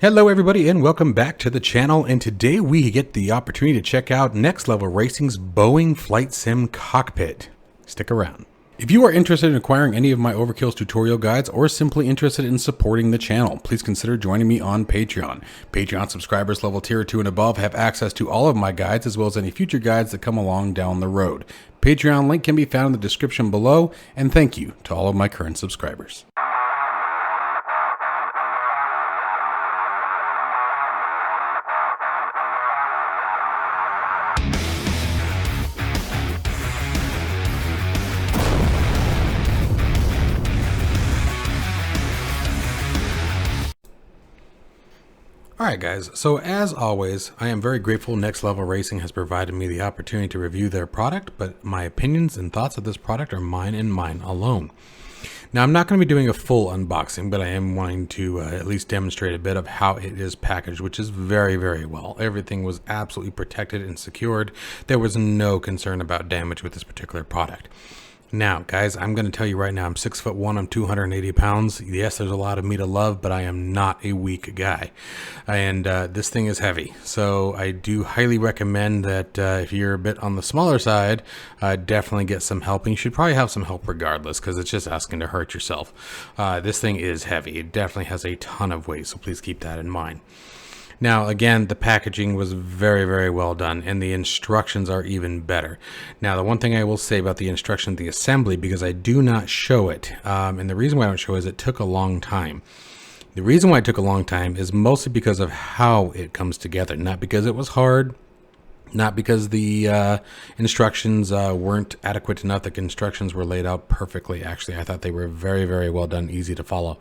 Hello everybody and welcome back to the channel, and today we get the opportunity to check out Next Level Racing's Boeing Flight Sim Cockpit. Stick around. If you are interested in acquiring any of my Overkills tutorial guides or simply interested in supporting the channel, please consider joining me on Patreon. Patreon subscribers level tier 2 and above have access to all of my guides as well as any future guides that come along down the road. Patreon link can be found in the description below, and thank you to all of my current subscribers. Alright guys, so as always, I am very grateful Next Level Racing has provided me the opportunity to review their product, but my opinions and thoughts of this product are mine and mine alone. Now, I'm not going to be doing a full unboxing, but I am wanting to at least demonstrate a bit of how it is packaged, which is very, very well. Everything was absolutely protected and secured. There was no concern about damage with this particular product. Now, guys, I'm going to tell you right now, I'm 6'1", I'm 280 pounds. Yes, there's a lot of me to love, but I am not a weak guy. And this thing is heavy. So I do highly recommend that if you're a bit on the smaller side, definitely get some help. And you should probably have some help regardless, because it's just asking to hurt yourself. This thing is heavy. It definitely has a ton of weight, so please keep that in mind. Now, again, the packaging was very, very well done, and the instructions are even better. Now, the one thing I will say about the instruction, the assembly, because I do not show it, and the reason why I don't show it is it took a long time. The reason why it took a long time is mostly because of how it comes together, not because it was hard, not because the instructions weren't adequate enough. The instructions were laid out perfectly, actually. I thought they were very, very well done, easy to follow.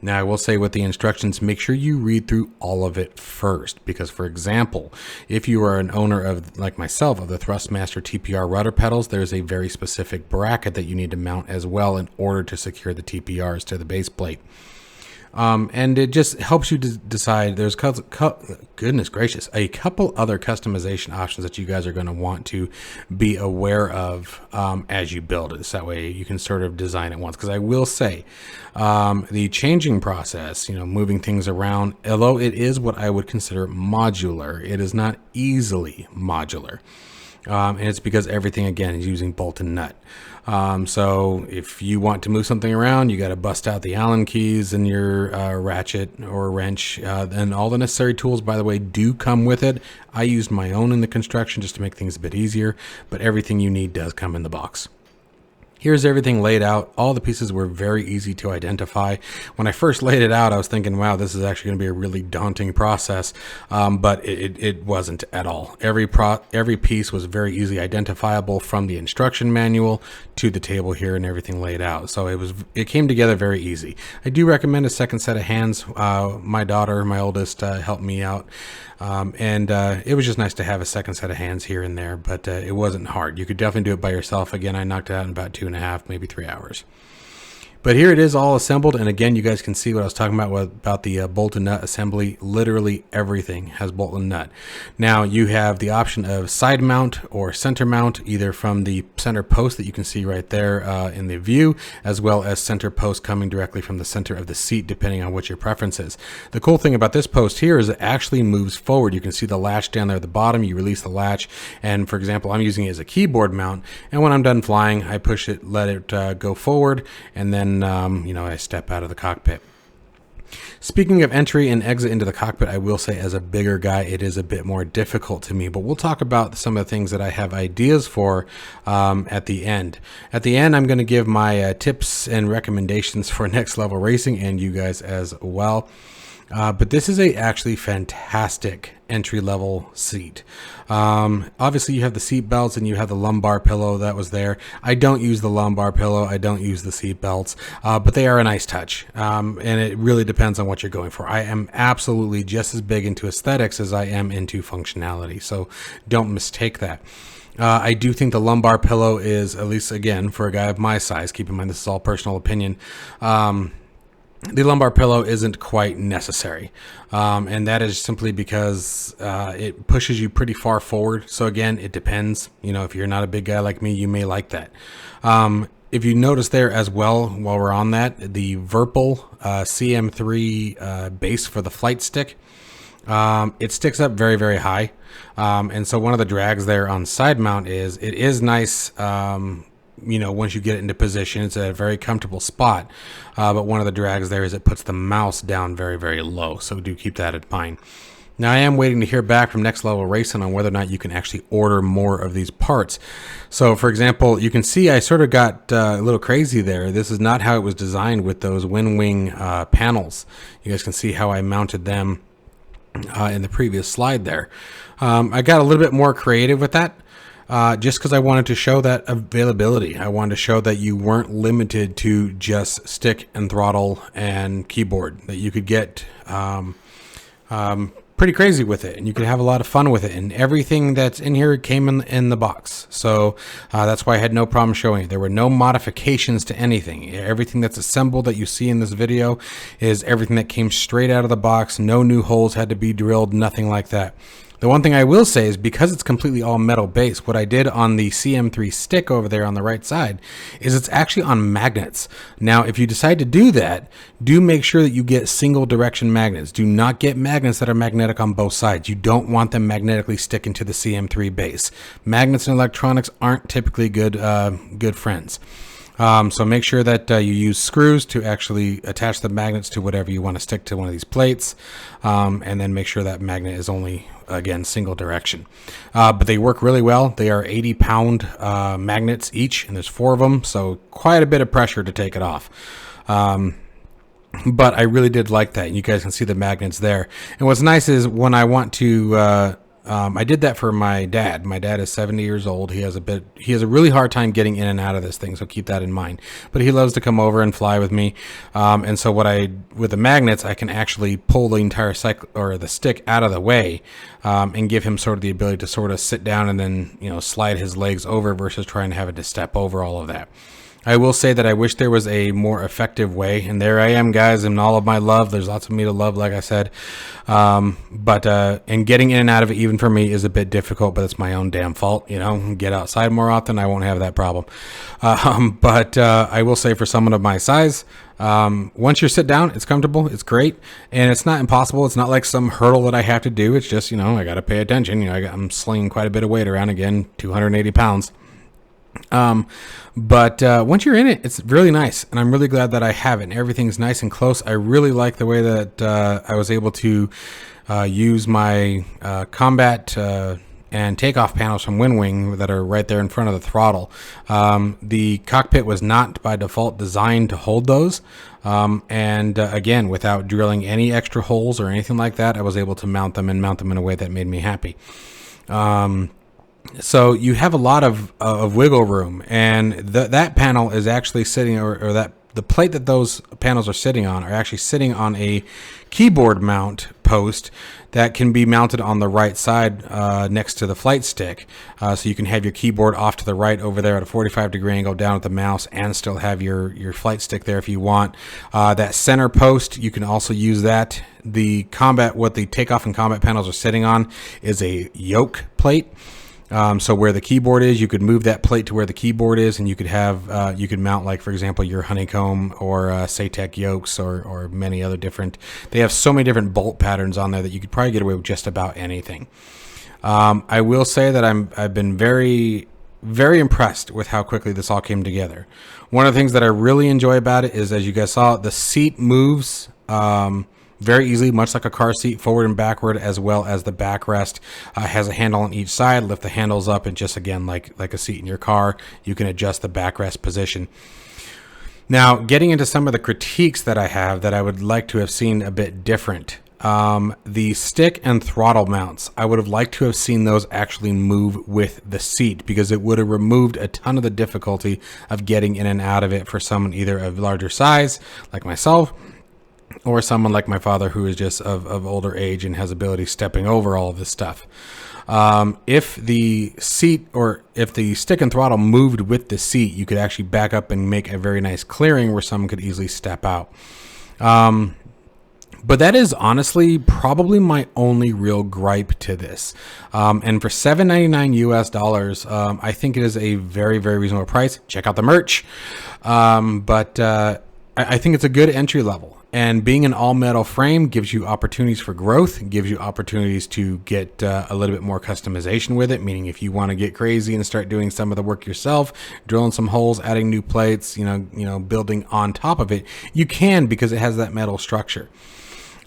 Now, I will say with the instructions, make sure you read through all of it first, because, for example, if you are an owner of, like myself, of the Thrustmaster TPR rudder pedals, there's a very specific bracket that you need to mount as well in order to secure the TPRs to the base plate. And it just helps you to decide. There's goodness gracious, a couple other customization options that you guys are going to want to be aware of as you build it. So that way you can sort of design it once. Because I will say, the changing process, moving things around, although it is what I would consider modular, it is not easily modular. And it's because everything, again, is using bolt and nut. So if you want to move something around, you got to bust out the Allen keys and your ratchet or wrench. And all the necessary tools, by the way, do come with it. I used my own in the construction just to make things a bit easier, but everything you need does come in the box. Here's everything laid out. All the pieces were very easy to identify. When I first laid it out, I was thinking, wow, this is actually going to be a really daunting process, but it wasn't at all. Every piece was very easily identifiable from the instruction manual to the table here and everything laid out. So it came together very easy. I do recommend a second set of hands. My daughter, my oldest, helped me out. And it was just nice to have a second set of hands here and there, but it wasn't hard. You could definitely do it by yourself. Again, I knocked it out in about 2.5, maybe 3 hours. But here it is all assembled, and again, you guys can see what I was talking about the bolt and nut assembly. Literally everything has bolt and nut. Now, you have the option of side mount or center mount, either from the center post that you can see right there in the view, as well as center post coming directly from the center of the seat, depending on what your preference is. The cool thing about this post here is it actually moves forward. You can see the latch down there at the bottom. You release the latch, and for example, I'm using it as a keyboard mount, and when I'm done flying, I push it, let it go forward, and then I step out of the cockpit. Speaking of entry and exit into the cockpit, I will say as a bigger guy, it is a bit more difficult to me, but we'll talk about some of the things that I have ideas for at the end. At the end, I'm going to give my tips and recommendations for Next Level Racing and you guys as well. But this is a actually fantastic entry-level seat. Obviously, you have the seat belts and you have the lumbar pillow that was there. I don't use the lumbar pillow. I don't use the seat belts, but they are a nice touch. And it really depends on what you're going for. I am absolutely just as big into aesthetics as I am into functionality, so don't mistake that. I do think the lumbar pillow is, at least again, for a guy of my size, keep in mind this is all personal opinion, the lumbar pillow isn't quite necessary, and that is simply because it pushes you pretty far forward. So again, it depends. If you're not a big guy like me, you may like that. if you notice there as well, while we're on that, the virpil CM3 base for the flight stick, it sticks up very, very high. And so one of the drags there on side mount is it is nice, once you get it into position, it's a very comfortable spot. But one of the drags there is it puts the mouse down very, very low. So do keep that in mind. Now, I am waiting to hear back from Next Level Racing on whether or not you can actually order more of these parts. So, for example, you can see I sort of got a little crazy there. This is not how it was designed with those wing panels. You guys can see how I mounted them in the previous slide there. I got a little bit more creative with that. Just because I wanted to show that availability. I wanted to show that you weren't limited to just stick and throttle and keyboard, that you could get pretty crazy with it, and you could have a lot of fun with it, and everything that's in here came in the box. So that's why I had no problem showing it. There were no modifications to anything. Everything that's assembled that you see in this video is everything that came straight out of the box. No new holes had to be drilled, nothing like that. The one thing I will say is because it's completely all metal based, what I did on the CM3 stick over there on the right side is it's actually on magnets. Now, if you decide to do that, do make sure that you get single direction magnets. Do not get magnets that are magnetic on both sides. You don't want them magnetically sticking to the CM3 base. Magnets and electronics aren't typically good friends. So make sure that you use screws to actually attach the magnets to whatever you want to stick to one of these plates. And then make sure that magnet is only, again, single direction. But they work really well. They are 80-pound magnets each, and there's 4 of them. So quite a bit of pressure to take it off. But I really did like that. You guys can see the magnets there. And what's nice is when I want to... I did that for my dad. My dad is 70 years old. He has a really hard time getting in and out of this thing, so keep that in mind. But he loves to come over and fly with me. And so with the magnets, I can actually pull the entire cycle or the stick out of the way, and give him sort of the ability to sort of sit down and then, slide his legs over versus trying to have it to step over all of that. I will say that I wish there was a more effective way, and there I am, guys, in all of my love. There's lots of me to love, like I said, and getting in and out of it, even for me, is a bit difficult, but it's my own damn fault. Get outside more often, I won't have that problem. But I will say for someone of my size, once you sit down, it's comfortable, it's great, and it's not impossible. It's not like some hurdle that I have to do. It's just, I got to pay attention. I'm slinging quite a bit of weight around, again, 280 pounds. But once you're in it, it's really nice, and I'm really glad that I have it, and everything's nice and close. I really like the way that I was able to use my combat and takeoff panels from WinWing that are right there in front of the throttle. The cockpit was not by default designed to hold those, and again, without drilling any extra holes or anything like that, I was able to mount them in a way that made me happy. So you have a lot of wiggle room, and that panel is actually sitting, or that the plate that those panels are sitting on are actually sitting on a keyboard mount post that can be mounted on the right side next to the flight stick. So you can have your keyboard off to the right over there at a 45-degree angle down at the mouse, and still have your flight stick there if you want. That center post, you can also use that. What the takeoff and combat panels are sitting on is a yoke plate. So where the keyboard is, you could move that plate to where the keyboard is, and you could have you could mount, like, for example, your honeycomb or Satec yokes or many other different. They have so many different bolt patterns on there that you could probably get away with just about anything. I will say that I've been very, very impressed with how quickly this all came together. One of the things that I really enjoy about it is, as you guys saw, the seat moves very easily, much like a car seat, forward and backward, as well as the backrest has a handle on each side. Lift the handles up, and just, again, like a seat in your car, you can adjust the backrest position. Now, getting into some of the critiques that I have that I would like to have seen a bit different. The stick and throttle mounts, I would have liked to have seen those actually move with the seat, because it would have removed a ton of the difficulty of getting in and out of it for someone either of larger size, like myself, or someone like my father, who is just of older age and has ability stepping over all of this stuff. If the seat, or if the stick and throttle moved with the seat, you could actually back up and make a very nice clearing where someone could easily step out. But that is honestly probably my only real gripe to this. And for $7.99 US, I think it is a very, very reasonable price. Check out the merch. I think it's a good entry level. And being an all metal frame gives you opportunities for growth, gives you opportunities to get a little bit more customization with it. Meaning, if you want to get crazy and start doing some of the work yourself, drilling some holes, adding new plates, building on top of it, you can, because it has that metal structure.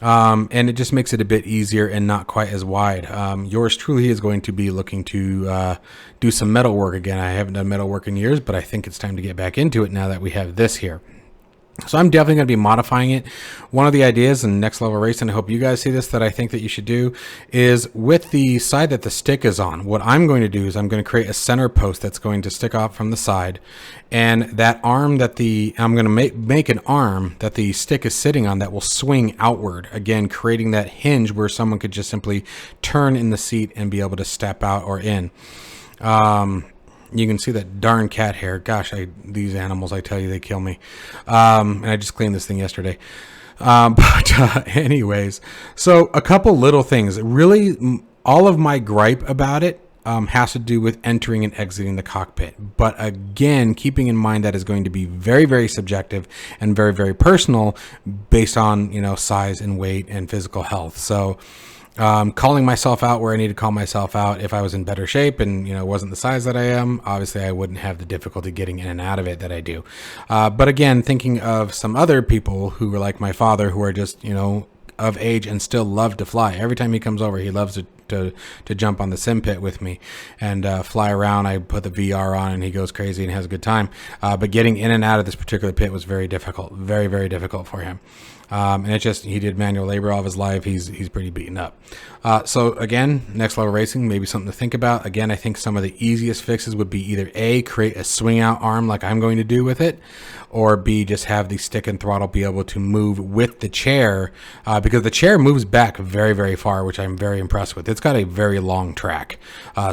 And it just makes it a bit easier and not quite as wide. Yours truly is going to be looking to do some metal work again. I haven't done metal work in years, but I think it's time to get back into it now that we have this here. So I'm definitely going to be modifying it. One of the ideas in Next Level Racing, I hope you guys see this, that I think that you should do is with the side that the stick is on, what I'm going to do is I'm going to create a center post that's going to stick off from the side. And that arm that I'm going to make an arm that the stick is sitting on that will swing outward. Again, creating that hinge where someone could just simply turn in the seat and be able to step out or in. You can see that darn cat hair. Gosh, these animals, I tell you, they kill me. And I just cleaned this thing yesterday. Anyways, so a couple little things. Really, all of my gripe about it has to do with entering and exiting the cockpit. But again, keeping in mind that is going to be very, very subjective and very, very personal based on, size and weight and physical health. So calling myself out where I need to call myself out. If I was in better shape and wasn't the size that I am, obviously I wouldn't have the difficulty getting in and out of it that I do. But again, thinking of some other people who are like my father, who are just of age and still love to fly. Every time he comes over, he loves to jump on the simpit with me and fly around. I put the VR on and he goes crazy and has a good time. But getting in and out of this particular pit was very difficult, very, very difficult for him. And he did manual labor all of his life. He's pretty beaten up. So again, Next Level Racing, maybe something to think about. Again, I think some of the easiest fixes would be either A, create a swing out arm like I'm going to do with it, or B, just have the stick and throttle be able to move with the chair, because the chair moves back very, very far, which I'm very impressed with. It's got a very long track.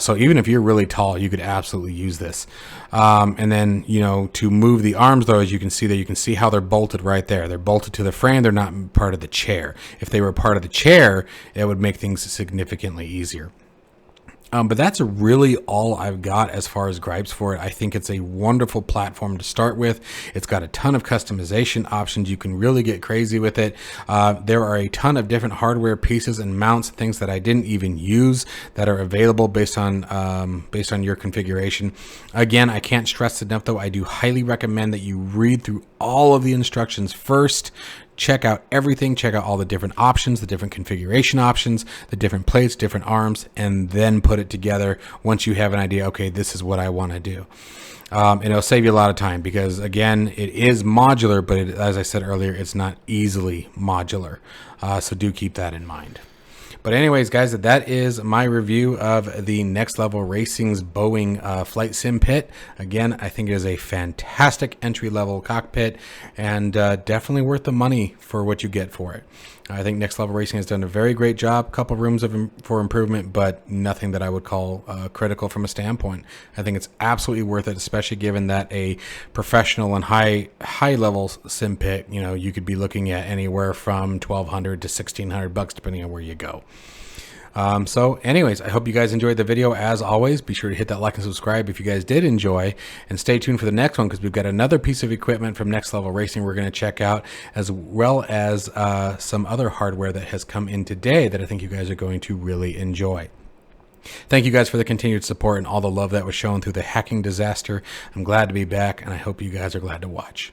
So even if you're really tall, you could absolutely use this. And then, to move the arms, though, as you can see how they're bolted right there. They're bolted to the frame. They're not part of the chair. If they were part of the chair, it would make things significantly easier. But that's really all I've got as far as gripes for it. I think it's a wonderful platform to start with. It's got a ton of customization options. You can really get crazy with it. There are a ton of different hardware pieces and mounts, things that I didn't even use, that are available based on your configuration. Again, I can't stress enough, though, I do highly recommend that you read through all of the instructions first. Check out everything, check out all the different options, the different configuration options, the different plates, different arms, and then put it together once you have an idea, okay, this is what I want to do. And it'll save you a lot of time because, again, it is modular, but as I said earlier, it's not easily modular. So do keep that in mind. But anyways, guys, that is my review of the Next Level Racing's Boeing flight sim pit. Again, I think it is a fantastic entry-level cockpit and definitely worth the money for what you get for it. I think Next Level Racing has done a very great job. Couple rooms for improvement, but nothing that I would call critical from a standpoint. I think it's absolutely worth it, especially given that a professional and high level sim pit, you could be looking at anywhere from $1,200 to $1,600 depending on where you go. So anyways, I hope you guys enjoyed the video. As always, be sure to hit that like and subscribe if you guys did enjoy, and stay tuned for the next one because we've got another piece of equipment from Next Level Racing we're going to check out, as well as some other hardware that has come in today that I think you guys are going to really enjoy. Thank you guys for the continued support and all the love that was shown through the hacking disaster. I'm glad to be back, and I hope you guys are glad to watch.